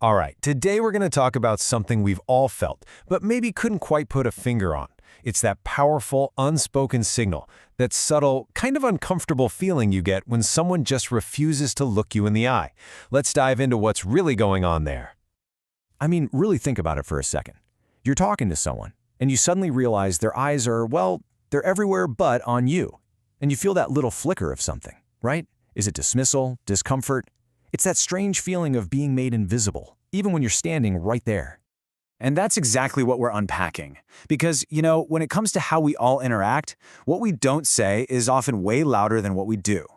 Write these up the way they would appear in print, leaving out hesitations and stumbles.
All right, today we're going to talk about something we've all felt, but maybe couldn't quite put a finger on. It's that powerful, unspoken signal, that subtle, kind of uncomfortable feeling you get when someone just refuses to look you in the eye. Let's dive into what's really going on there. I mean, really think about it for a second. You're talking to someone, and you suddenly realize their eyes are, well, they're everywhere but on you. And you feel that little flicker of something, right? Is it dismissal, discomfort? It's that strange feeling of being made invisible, even when you're standing right there. And that's exactly what we're unpacking. Because, when it comes to how we all interact, what we don't say is often way louder than what we do.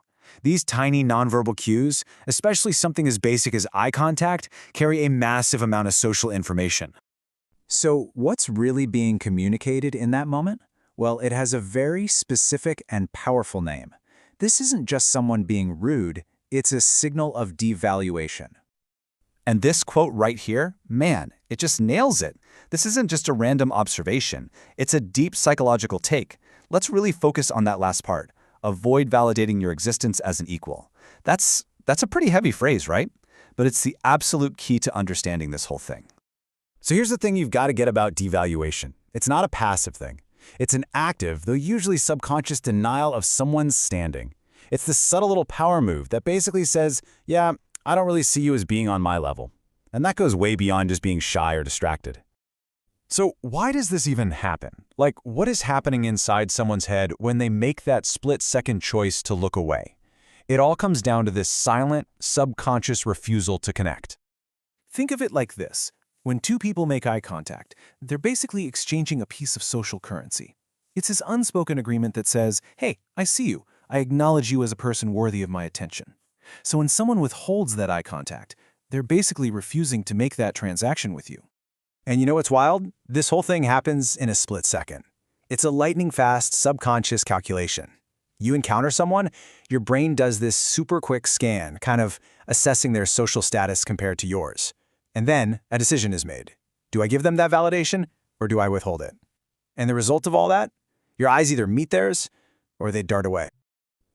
These tiny nonverbal cues, especially something as basic as eye contact, carry a massive amount of social information. So what's really being communicated in that moment? Well, it has a very specific and powerful name. This isn't just someone being rude, it's a signal of devaluation. And this quote right here, man, it just nails it. This isn't just a random observation. It's a deep psychological take. Let's really focus on that last part. Avoid validating your existence as an equal. That's a pretty heavy phrase, right? But it's the absolute key to understanding this whole thing. So here's the thing you've got to get about devaluation. It's not a passive thing. It's an active, though usually subconscious denial of someone's standing. It's this subtle little power move that basically says, yeah, I don't really see you as being on my level. And that goes way beyond just being shy or distracted. So why does this even happen? Like, what is happening inside someone's head when they make that split-second choice to look away? It all comes down to this silent, subconscious refusal to connect. Think of it like this. When two people make eye contact, they're basically exchanging a piece of social currency. It's this unspoken agreement that says, hey, I see you. I acknowledge you as a person worthy of my attention. So when someone withholds that eye contact, they're basically refusing to make that transaction with you. And you know what's wild? This whole thing happens in a split second. It's a lightning-fast subconscious calculation. You encounter someone, your brain does this super quick scan, kind of assessing their social status compared to yours. And then a decision is made. Do I give them that validation, or do I withhold it? And the result of all that? Your eyes either meet theirs, or they dart away.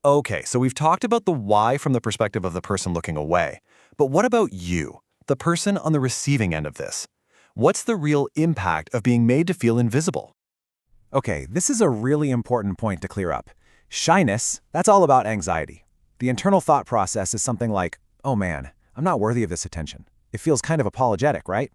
Okay, so we've talked about the why from the perspective of the person looking away. But what about you, the person on the receiving end of this? What's the real impact of being made to feel invisible? Okay, this is a really important point to clear up. Shyness, that's all about anxiety. The internal thought process is something like, oh man, I'm not worthy of this attention. It feels kind of apologetic, right?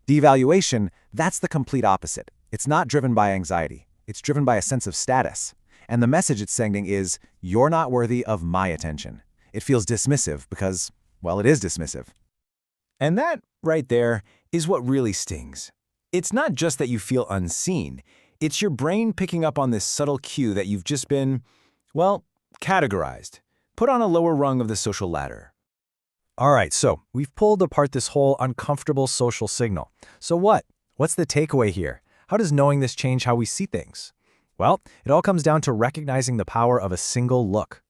Devaluation, that's the complete opposite. It's not driven by anxiety. It's driven by a sense of status. And the message it's sending is, you're not worthy of my attention. It feels dismissive because, well, it is dismissive. And that, right there, is what really stings. It's not just that you feel unseen. It's your brain picking up on this subtle cue that you've just been, well, categorized, put on a lower rung of the social ladder. All right, so we've pulled apart this whole uncomfortable social signal. So what? What's the takeaway here? How does knowing this change how we see things? Well, it all comes down to recognizing the power of a single look.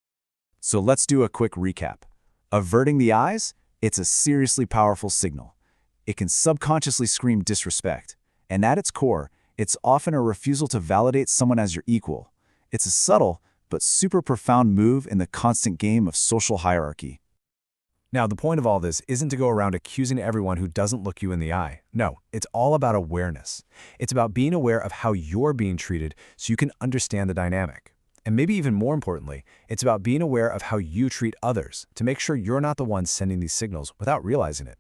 So let's do a quick recap. Averting the eyes, it's a seriously powerful signal. It can subconsciously scream disrespect. And at its core, it's often a refusal to validate someone as your equal. It's a subtle but super profound move in the constant game of social hierarchy. Now, the point of all this isn't to go around accusing everyone who doesn't look you in the eye. No, it's all about awareness. It's about being aware of how you're being treated so you can understand the dynamic. And maybe even more importantly, it's about being aware of how you treat others to make sure you're not the one sending these signals without realizing it.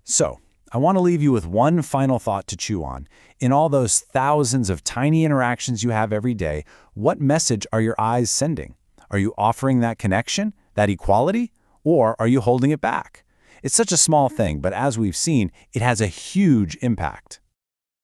So, I want to leave you with one final thought to chew on. In all those thousands of tiny interactions you have every day, what message are your eyes sending? Are you offering that connection, that equality? Or are you holding it back? It's such a small thing, but as we've seen, it has a huge impact.